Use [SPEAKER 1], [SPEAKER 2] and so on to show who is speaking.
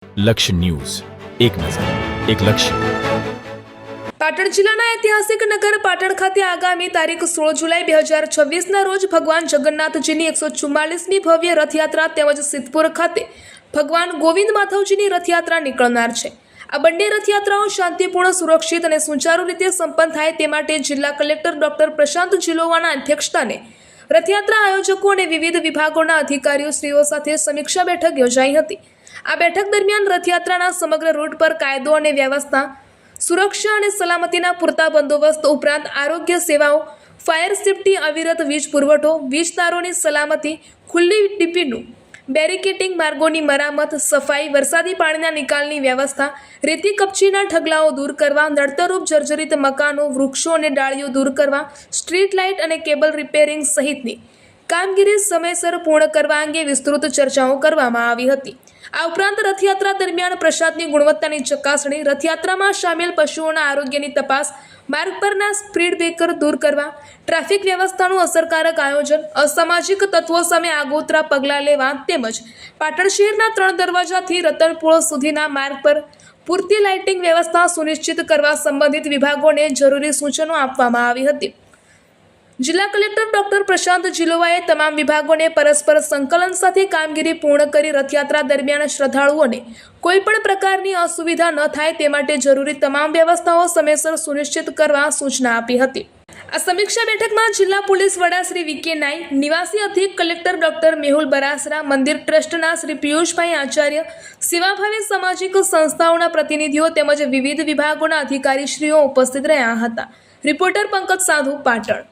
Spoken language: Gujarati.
[SPEAKER 1] લક્ષ્ય ન્યૂઝ, એક નજર, એક લક્ષ્ય.
[SPEAKER 2] પાટણ જિલ્લાના ઐતિહાસિક નગર પાટણ ખાતે આગામી તારીખ 16 જુલાઈ 2026ના રોજ ભગવાન જગન્નાથજીની 144મી ભવ્ય રથયાત્રા તેમજ સિદ્ધપુર ખાતે ભગવાન ગોવિંદ માધવજીની રથયાત્રા નીકળનાર છે. આ બંને રથયાત્રાઓ શાંતિપૂર્ણ, સુરક્ષિત અને સુચારુ રીતે સંપન્ન થાય તે માટે જિલ્લા કલેક્ટર ડોક્ટર પ્રશાંત જીલોવાના અધ્યક્ષસ્થાને રથયાત્રા આયોજકો અને વિવિધ વિભાગોના અધિકારીઓશ્રીઓ સાથે સમીક્ષા બેઠક યોજાઈ હતી. આ બેઠક દરમિયાન રથયાત્રાના સમગ્ર રૂટ પર કાયદો અને વ્યવસ્થા, સુરક્ષા અને સલામતીના પૂરતા બંદોબસ્ત ઉપરાંત આરોગ્ય સેવાઓ, ફાયર સેફટી, અવિરત વીજ પુરવઠો, વીજ તારોની સલામતી, ખુલ્લી ડીપીનું બેરિકેટિંગ, માર્ગોની મરામત, સફાઈ, વરસાદી પાણીના નિકાલની વ્યવસ્થા, રેતી કપચીના ઢગલાઓ દૂર કરવા, નડતરરૂપ જર્જરિત મકાનો, વૃક્ષો અને ડાળીઓ દૂર કરવા, સ્ટ્રીટ લાઇટ અને કેબલ રિપેરિંગ સહિતની કામગીરી સમયસર પૂર્ણ કરવા અંગે વિસ્તૃત ચર્ચાઓ કરવામાં આવી હતી. આ ઉપરાંત રથયાત્રા દરમિયાન પ્રસાદની ગુણવત્તાની ચકાસણી, રથયાત્રામાં સામેલ પશુઓના આરોગ્યની તપાસ, માર્ગ પરના સ્પીડ બ્રેકર દૂર કરવા, ટ્રાફિક વ્યવસ્થાનું અસરકારક આયોજન, અસામાજિક તત્વો સામે આગોતરા પગલાં લેવા તેમજ પાટણ શહેરના 3 દરવાજાથી રતનપુર સુધીના માર્ગ પર પૂરતી લાઇટિંગ વ્યવસ્થા સુનિશ્ચિત કરવા સંબંધિત વિભાગોને જરૂરી સૂચનો આપવામાં આવી હતી. જિલ્લા કલેક્ટર ડોક્ટર પ્રશાંત જીલોવાએ તમામ વિભાગોને પરસ્પર સંકલન સાથે કામગીરી પૂર્ણ કરી રથયાત્રા દરમિયાન શ્રદ્ધાળુઓને કોઈપણ પ્રકારની અસુવિધા ન થાય તે માટે જરૂરી તમામ વ્યવસ્થાઓ સમયસર સુનિશ્ચિત કરવા સૂચના આપી હતી. આ સમીક્ષા બેઠકમાં જિલ્લા પોલીસ વડા શ્રી વી.કે. નાઈ, નિવાસી અધિક કલેક્ટર ડોક્ટર મેહુલ બરાસરા, મંદિર ટ્રસ્ટના શ્રી પિયુષભાઈ આચાર્ય, સેવાભાવી સામાજિક સંસ્થાઓના પ્રતિનિધિઓ તેમજ વિવિધ વિભાગોના અધિકારીશ્રીઓ ઉપસ્થિત રહ્યા હતા. રિપોર્ટર પંકજ સાધુ, પાટણ.